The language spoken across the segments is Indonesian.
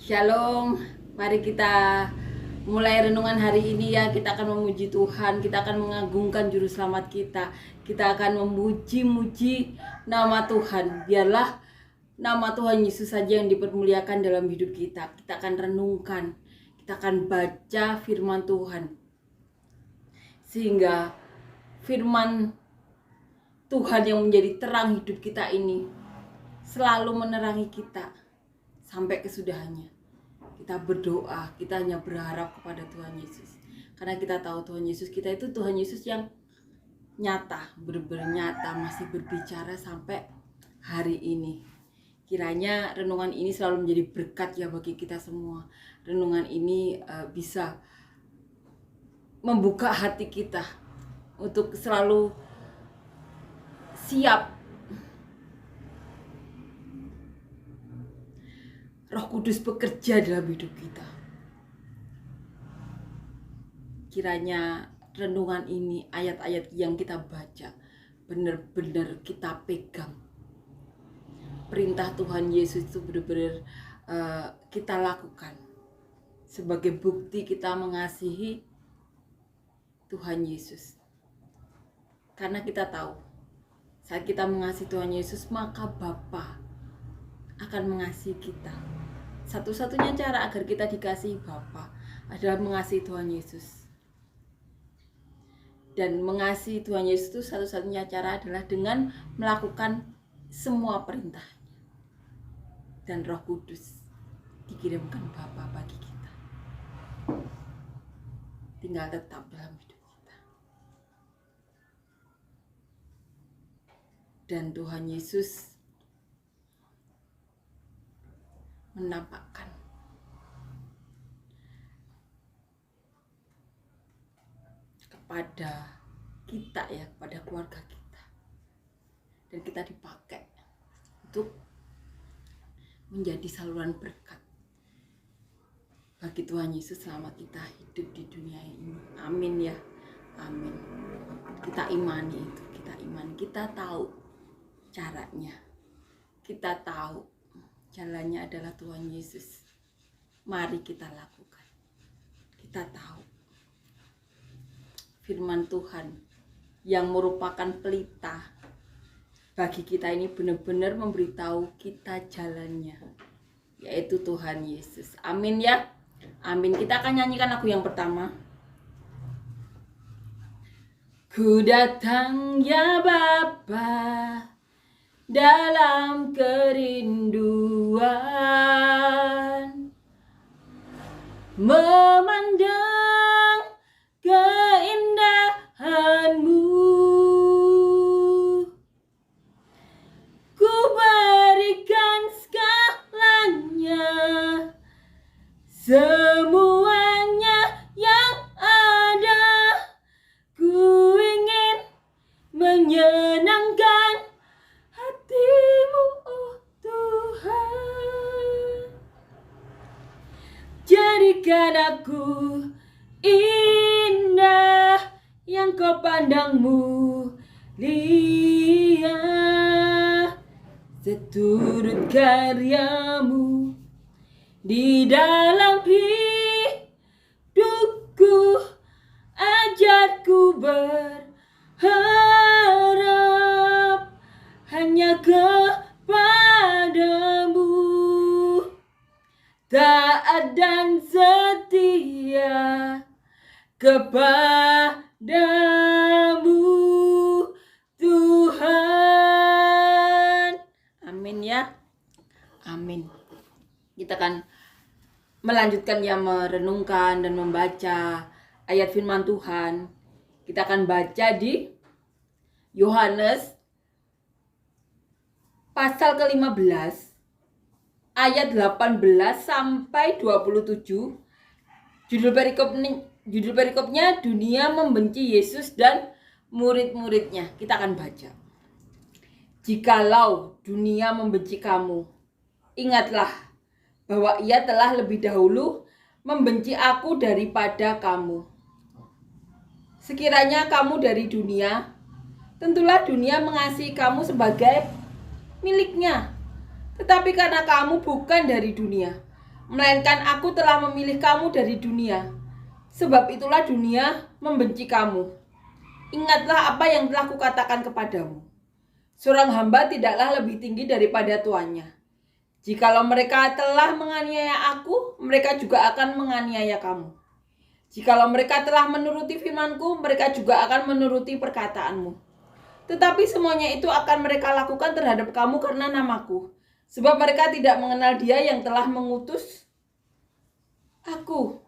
Shalom, mari kita mulai renungan hari ini ya. Kita akan memuji Tuhan, kita akan mengagungkan Juru Selamat kita. Kita akan memuji-muji nama Tuhan. Biarlah nama Tuhan Yesus saja yang dipermuliakan dalam hidup kita. Kita akan renungkan, kita akan baca firman Tuhan. Sehingga firman Tuhan yang menjadi terang hidup kita ini selalu menerangi kita sampai kesudahannya. Kita berdoa, kita hanya berharap kepada Tuhan Yesus. Karena kita tahu Tuhan Yesus kita itu Tuhan Yesus yang nyata, benar-benar nyata, masih berbicara sampai hari ini. Kiranya renungan ini selalu menjadi berkat ya bagi kita semua. Renungan ini bisa membuka hati kita untuk selalu siap Roh Kudus bekerja dalam hidup kita. Kiranya renungan ini, ayat-ayat yang kita baca, benar-benar kita pegang. Perintah Tuhan Yesus itu benar-benar kita lakukan sebagai bukti kita mengasihi Tuhan Yesus. Karena kita tahu, saat kita mengasihi Tuhan Yesus, maka Bapa akan mengasihi kita. Satu-satunya cara agar kita dikasihi Bapa adalah mengasihi Tuhan Yesus. Dan mengasihi Tuhan Yesus itu satu-satunya cara adalah dengan melakukan semua perintahnya. Dan Roh Kudus dikirimkan Bapa bagi kita. Tinggal tetap dalam hidup kita. Dan Tuhan Yesus menampakkan kepada kita ya, kepada keluarga kita, dan kita dipakai untuk menjadi saluran berkat bagi Tuhan Yesus selama kita hidup di dunia ini. Amin ya, amin. Kita imani itu, kita tahu caranya, kita tahu jalannya adalah Tuhan Yesus. Mari kita lakukan. Kita tahu firman Tuhan yang merupakan pelita bagi kita ini benar-benar memberitahu kita jalannya, yaitu Tuhan Yesus. Amin ya. Amin. Kita akan nyanyikan lagu yang pertama. Ku datang ya Bapa dalam kerinduan, memandang keindahan-Mu. Ku berikan segalanya, semuanya yang ada. Ku ingin menyenangkan hati-Mu, oh Tuhan. Jadikan aku indah yang Kau pandang mulia, seturut karya-Mu di dalam hidupku. Ajarku berharap hanya kepadamu, taat dan setia kepadamu Tuhan. Amin ya. Amin. Kita akan melanjutkan ya, merenungkan dan membaca ayat firman Tuhan. Kita akan baca di Yohanes pasal ke-15 ayat 18 sampai 27. Judul perikopnya dunia membenci Yesus dan murid-muridnya. Kita akan baca. Jikalau dunia membenci kamu, ingatlah bahwa ia telah lebih dahulu membenci aku daripada kamu. Sekiranya kamu dari dunia, tentulah dunia mengasihi kamu sebagai miliknya. Tetapi karena kamu bukan dari dunia, melainkan aku telah memilih kamu dari dunia. Sebab itulah dunia membenci kamu. Ingatlah apa yang telah kukatakan kepadamu. Seorang hamba tidaklah lebih tinggi daripada tuannya. Jikalau mereka telah menganiaya aku, mereka juga akan menganiaya kamu. Jikalau mereka telah menuruti firman-Ku, mereka juga akan menuruti perkataanmu. Tetapi semuanya itu akan mereka lakukan terhadap kamu karena namaku. Sebab mereka tidak mengenal Dia yang telah mengutus aku.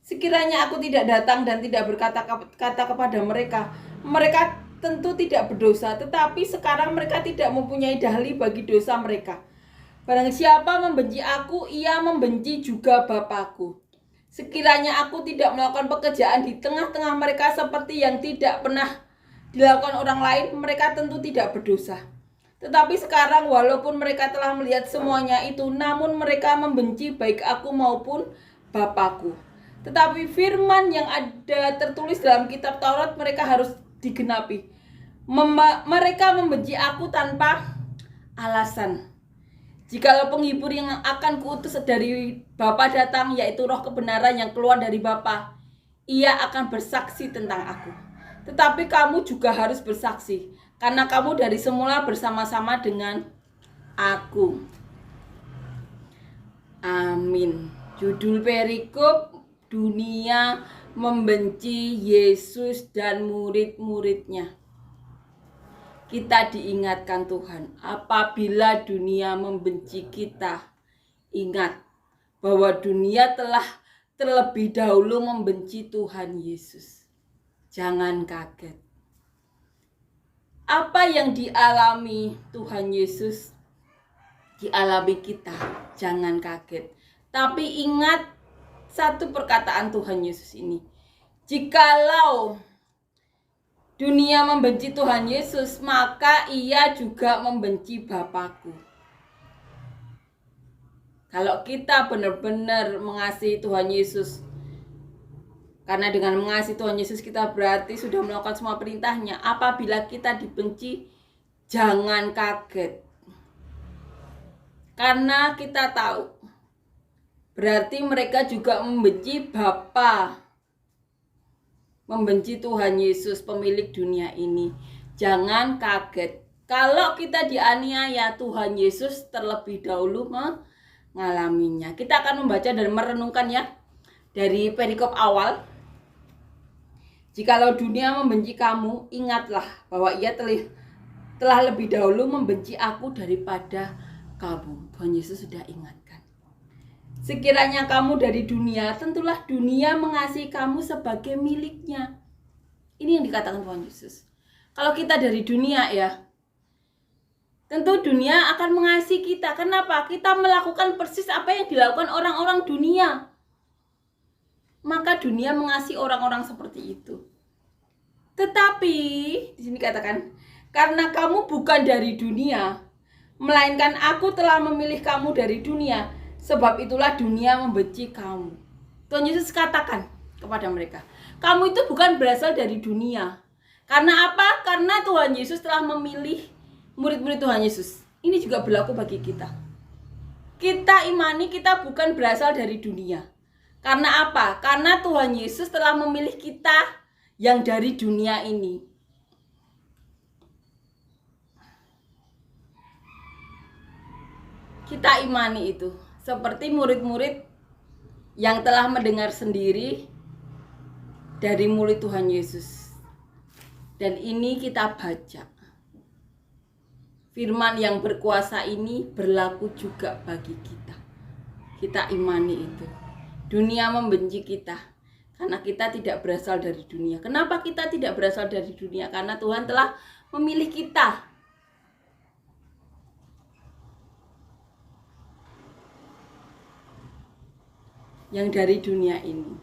Sekiranya aku tidak datang dan tidak berkata-kata kepada mereka, mereka tentu tidak berdosa. Tetapi sekarang mereka tidak mempunyai dahli bagi dosa mereka. Barang siapa membenci aku, ia membenci juga Bapa-Ku. Sekiranya aku tidak melakukan pekerjaan di tengah-tengah mereka seperti yang tidak pernah dilakukan orang lain, mereka tentu tidak berdosa. Tetapi sekarang walaupun mereka telah melihat semuanya itu, namun mereka membenci baik aku maupun Bapa-Ku. Tetapi firman yang ada tertulis dalam kitab Taurat mereka harus digenapi. Mereka membenci aku tanpa alasan. Jikalau penghibur yang akan kuutus dari Bapa datang, yaitu roh kebenaran yang keluar dari Bapa, ia akan bersaksi tentang aku. Tetapi kamu juga harus bersaksi, karena kamu dari semula bersama-sama dengan aku. Amin. Judul perikop, dunia membenci Yesus dan murid-muridnya. Kita diingatkan Tuhan, apabila dunia membenci kita, ingat bahwa dunia telah terlebih dahulu membenci Tuhan Yesus. Jangan kaget. Apa yang dialami Tuhan Yesus, dialami kita, jangan kaget. Tapi ingat satu perkataan Tuhan Yesus ini. Jikalau dunia membenci Tuhan Yesus, maka ia juga membenci Bapa-Ku. Kalau kita benar-benar mengasihi Tuhan Yesus, karena dengan mengasihi Tuhan Yesus kita berarti sudah melakukan semua perintahnya. Apabila kita dibenci, jangan kaget. Karena kita tahu, berarti mereka juga membenci Bapa. Membenci Tuhan Yesus, pemilik dunia ini. Jangan kaget. Kalau kita dianiaya, Tuhan Yesus terlebih dahulu mengalaminya. Kita akan membaca dan merenungkan ya. Dari perikop awal. Jikalau dunia membenci kamu, ingatlah bahwa ia telah lebih dahulu membenci aku daripada kamu. Tuhan Yesus sudah ingatkan. Sekiranya kamu dari dunia, tentulah dunia mengasihi kamu sebagai miliknya. Ini yang dikatakan Tuhan Yesus. Kalau kita dari dunia ya, tentu dunia akan mengasihi kita. Kenapa? Kita melakukan persis apa yang dilakukan orang-orang dunia. Maka dunia mengasihi orang-orang seperti itu. Tetapi, di sini katakan, karena kamu bukan dari dunia, melainkan aku telah memilih kamu dari dunia. Sebab itulah dunia membenci kamu. Tuhan Yesus katakan kepada mereka, kamu itu bukan berasal dari dunia. Karena apa? Karena Tuhan Yesus telah memilih murid-murid Tuhan Yesus. Ini juga berlaku bagi kita. Kita imani kita bukan berasal dari dunia. Karena apa? Karena Tuhan Yesus telah memilih kita yang dari dunia ini. Kita imani itu. Seperti murid-murid yang telah mendengar sendiri dari mulut Tuhan Yesus. Dan ini kita baca. Firman yang berkuasa ini berlaku juga bagi kita. Kita imani itu. Dunia membenci kita karena kita tidak berasal dari dunia. Kenapa kita tidak berasal dari dunia? Karena Tuhan telah memilih kita. Yang dari dunia ini.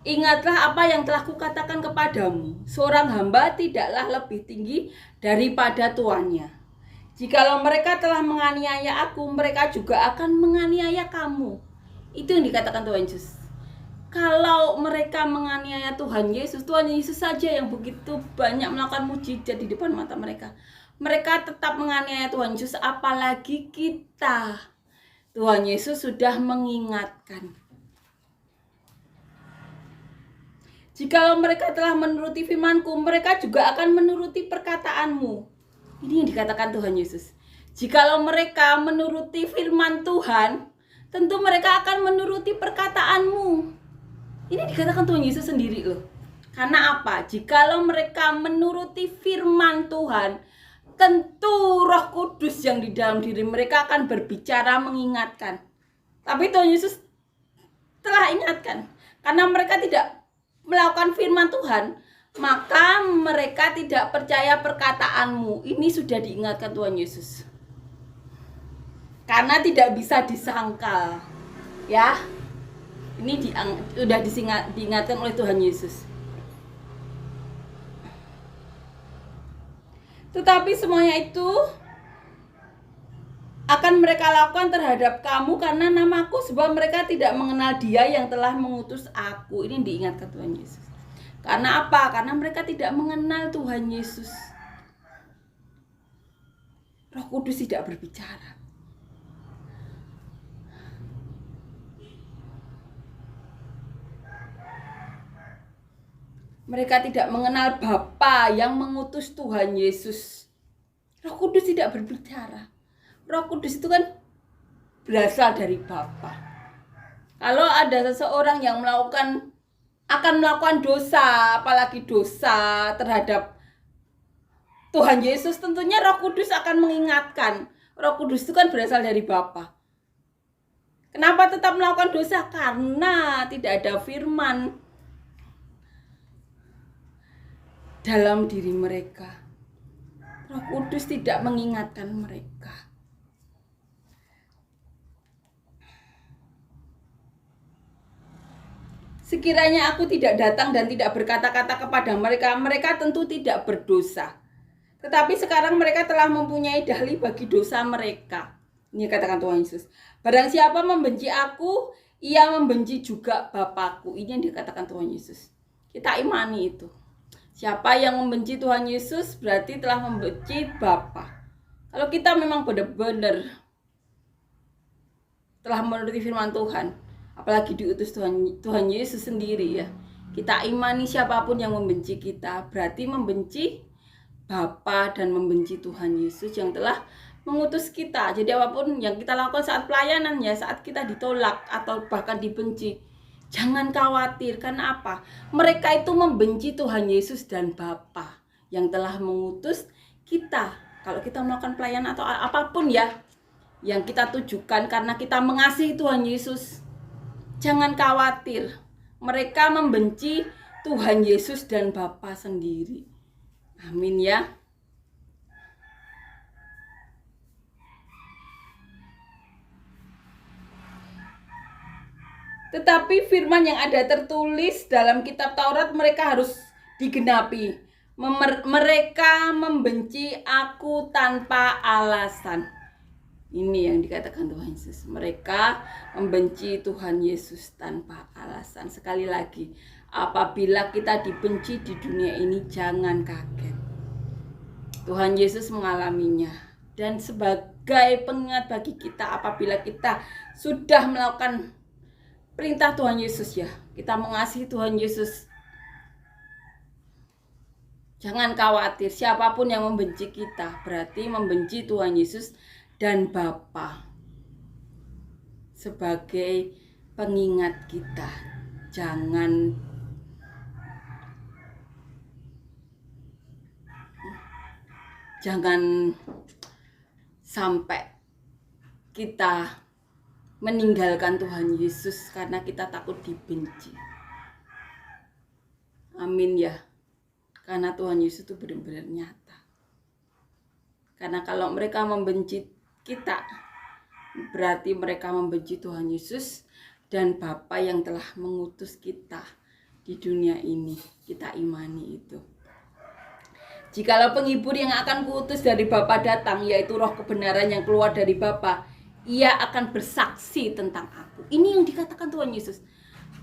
Ingatlah apa yang telah kukatakan kepadamu. Seorang hamba tidaklah lebih tinggi daripada tuannya. Jikalau mereka telah menganiaya aku, mereka juga akan menganiaya kamu. Itu yang dikatakan Tuhan Yesus. Kalau mereka menganiaya Tuhan Yesus saja yang begitu banyak melakukan mujizat di depan mata mereka. mereka tetap menganiaya Tuhan Yesus, apalagi kita. Tuhan Yesus sudah mengingatkan. Jikalau mereka telah menuruti firman-Ku, mereka juga akan menuruti perkataan-Mu. Ini yang dikatakan Tuhan Yesus. Jikalau mereka menuruti firman Tuhan, tentu mereka akan menuruti perkataan-Mu. Ini dikatakan Tuhan Yesus sendiri loh. Karena apa? Jikalau mereka menuruti firman Tuhan, tentu Roh Kudus yang di dalam diri mereka akan berbicara mengingatkan. Tapi Tuhan Yesus telah ingatkan. Karena mereka tidak melakukan firman Tuhan, maka mereka tidak percaya perkataan-Mu. Ini sudah diingatkan Tuhan Yesus. Karena tidak bisa disangkal. Ya. Ini sudah diingatkan oleh Tuhan Yesus. Tetapi semuanya itu akan mereka lakukan terhadap kamu karena namaku, sebab mereka tidak mengenal Dia yang telah mengutus aku. Ini diingatkan Tuhan Yesus. Karena apa? Karena mereka tidak mengenal Tuhan Yesus. Roh Kudus tidak berbicara. Mereka tidak mengenal Bapa yang mengutus Tuhan Yesus. Roh Kudus tidak berbicara. Roh Kudus itu kan berasal dari Bapa. Kalau ada seseorang yang akan melakukan dosa, apalagi dosa terhadap Tuhan Yesus, tentunya Roh Kudus akan mengingatkan. Roh Kudus itu kan berasal dari Bapa. Kenapa tetap melakukan dosa? Karena tidak ada firman dalam diri mereka. Roh Kudus tidak mengingatkan mereka. Sekiranya aku tidak datang dan tidak berkata-kata kepada mereka, mereka tentu tidak berdosa. Tetapi sekarang mereka telah mempunyai dahli bagi dosa mereka. Ini katakan Tuhan Yesus. Barang siapa membenci aku, ia membenci juga Bapakku. Ini yang dikatakan Tuhan Yesus. Kita imani itu. Siapa yang membenci Tuhan Yesus berarti telah membenci Bapa. Kalau kita memang benar-benar telah menuruti firman Tuhan, apalagi diutus Tuhan Yesus sendiri ya, kita imani siapapun yang membenci kita berarti membenci Bapa dan membenci Tuhan Yesus yang telah mengutus kita. Jadi apapun yang kita lakukan saat pelayanan ya, saat kita ditolak atau bahkan dibenci, jangan khawatir. Karena apa? Mereka itu membenci Tuhan Yesus dan Bapa yang telah mengutus kita. Kalau kita melakukan pelayanan atau apapun ya yang kita tujukan karena kita mengasihi Tuhan Yesus, jangan khawatir. Mereka membenci Tuhan Yesus dan Bapa sendiri. Amin ya. Tetapi firman yang ada tertulis dalam kitab Taurat mereka harus digenapi. Mereka membenci aku tanpa alasan. Ini yang dikatakan Tuhan Yesus. Mereka membenci Tuhan Yesus tanpa alasan. Sekali lagi, apabila kita dibenci di dunia ini, jangan kaget. Tuhan Yesus mengalaminya. Dan sebagai pengingat bagi kita, apabila kita sudah melakukan perintah Tuhan Yesus ya, kita mengasihi Tuhan Yesus, jangan khawatir. Siapapun yang membenci kita berarti membenci Tuhan Yesus dan Bapa. Sebagai pengingat kita, jangan sampai kita meninggalkan Tuhan Yesus karena kita takut dibenci. Amin ya. Karena Tuhan Yesus itu benar-benar nyata. Karena kalau mereka membenci kita, berarti mereka membenci Tuhan Yesus dan Bapa yang telah mengutus kita di dunia ini. Kita imani itu. Jikalau penghibur yang akan kuutus dari Bapa datang, yaitu roh kebenaran yang keluar dari Bapa, ia akan bersaksi tentang aku. Ini yang dikatakan Tuhan Yesus.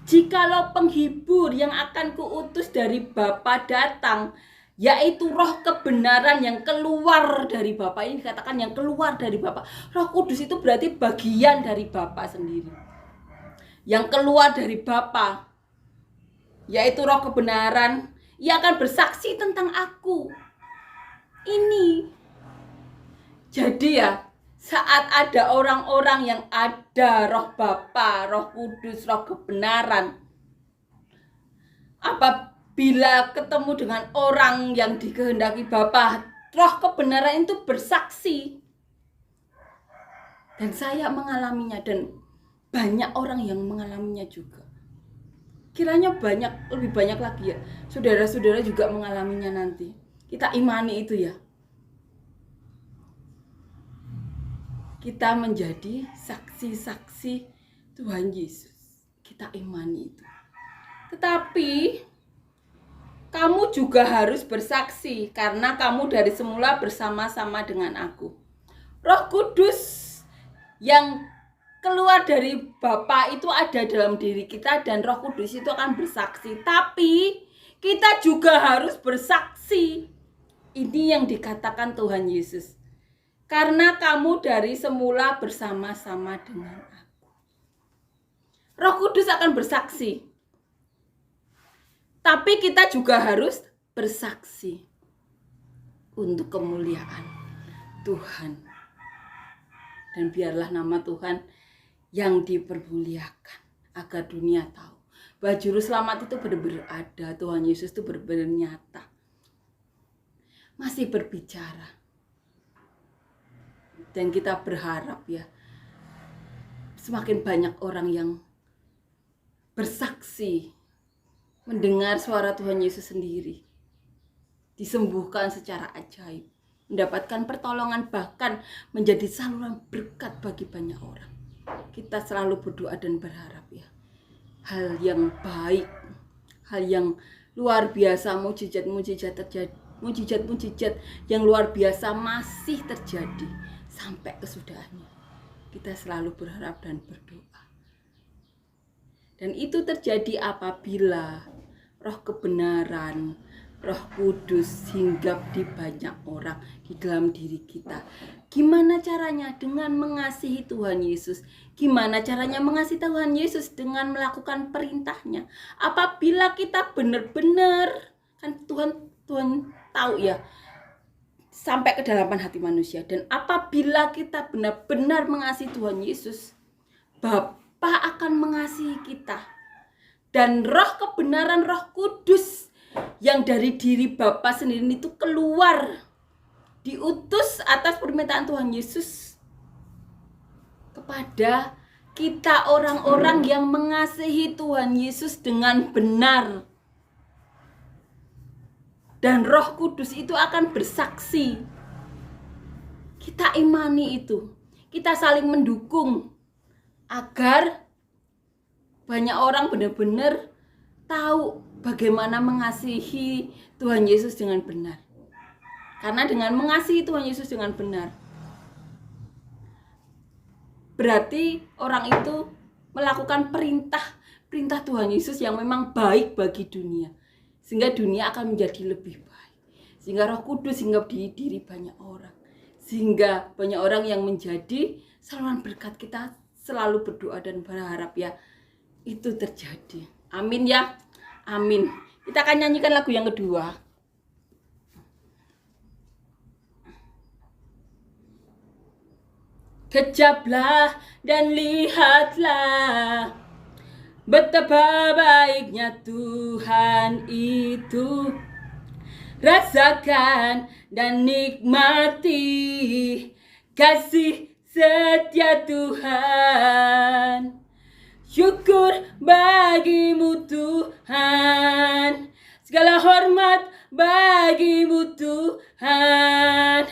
Jikalau penghibur yang akan kuutus dari Bapa datang, yaitu roh kebenaran yang keluar dari Bapa. Ini dikatakan yang keluar dari Bapa. Roh Kudus itu berarti bagian dari Bapa sendiri, yang keluar dari Bapa, yaitu roh kebenaran. Ia akan bersaksi tentang aku. Ini jadi ya, saat ada orang-orang yang ada roh Bapa, roh Kudus, roh kebenaran, apabila ketemu dengan orang yang dikehendaki Bapa, roh kebenaran itu bersaksi. Dan saya mengalaminya, dan banyak orang yang mengalaminya juga. Kiranya lebih banyak lagi ya, saudara-saudara juga mengalaminya nanti. Kita imani itu ya. Kita menjadi saksi-saksi Tuhan Yesus. Kita imani itu. Tetapi kamu juga harus bersaksi, karena kamu dari semula bersama-sama dengan aku. Roh Kudus yang keluar dari Bapa itu ada dalam diri kita, dan Roh Kudus itu akan bersaksi. Tapi kita juga harus bersaksi. Ini yang dikatakan Tuhan Yesus. Karena kamu dari semula bersama-sama dengan aku. Roh Kudus akan bersaksi. Tapi kita juga harus bersaksi untuk kemuliaan Tuhan. Dan biarlah nama Tuhan yang dipermuliakan, agar dunia tahu bahwa juru selamat itu benar-benar ada. Tuhan Yesus itu benar-benar nyata, masih berbicara. Dan kita berharap ya, semakin banyak orang yang bersaksi, mendengar suara Tuhan Yesus sendiri, disembuhkan secara ajaib, mendapatkan pertolongan, bahkan menjadi saluran berkat bagi banyak orang. Kita selalu berdoa dan berharap ya, hal yang baik, hal yang luar biasa, mujizat-mujizat terjadi, mujizat-mujizat yang luar biasa masih terjadi sampai kesudahannya. Kita selalu berharap dan berdoa. Dan itu terjadi apabila roh kebenaran, Roh Kudus hinggap di banyak orang di dalam diri kita. Gimana caranya? Dengan mengasihi Tuhan Yesus. Gimana caranya mengasihi Tuhan Yesus? Dengan melakukan perintahnya. Apabila kita benar-benar, kan Tuhan tahu ya, sampai kedalaman hati manusia. Dan apabila kita benar-benar mengasihi Tuhan Yesus, Bapa akan mengasihi kita. Dan roh kebenaran, Roh Kudus yang dari diri Bapa sendiri itu keluar, diutus atas permintaan Tuhan Yesus kepada kita, orang-orang yang mengasihi Tuhan Yesus dengan benar. Dan Roh Kudus itu akan bersaksi. Kita imani itu. Kita saling mendukung agar banyak orang benar-benar tahu bagaimana mengasihi Tuhan Yesus dengan benar. Karena dengan mengasihi Tuhan Yesus dengan benar, berarti orang itu melakukan perintah Tuhan Yesus yang memang baik bagi dunia. Sehingga dunia akan menjadi lebih baik. Sehingga Roh Kudus hinggap di diri banyak orang. Sehingga banyak orang yang menjadi saluran berkat. Kita selalu berdoa dan berharap ya itu terjadi. Amin ya. Amin. Kita akan nyanyikan lagu yang kedua. Kejaplah dan lihatlah betapa baiknya Tuhan itu. Rasakan dan nikmati kasih setia Tuhan. Syukur bagimu Tuhan, segala hormat bagimu Tuhan,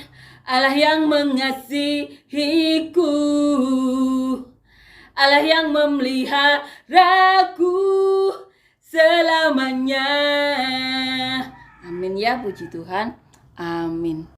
Allah yang mengasihiku, Allah yang memeliharaku selamanya. Amin ya, puji Tuhan. Amin.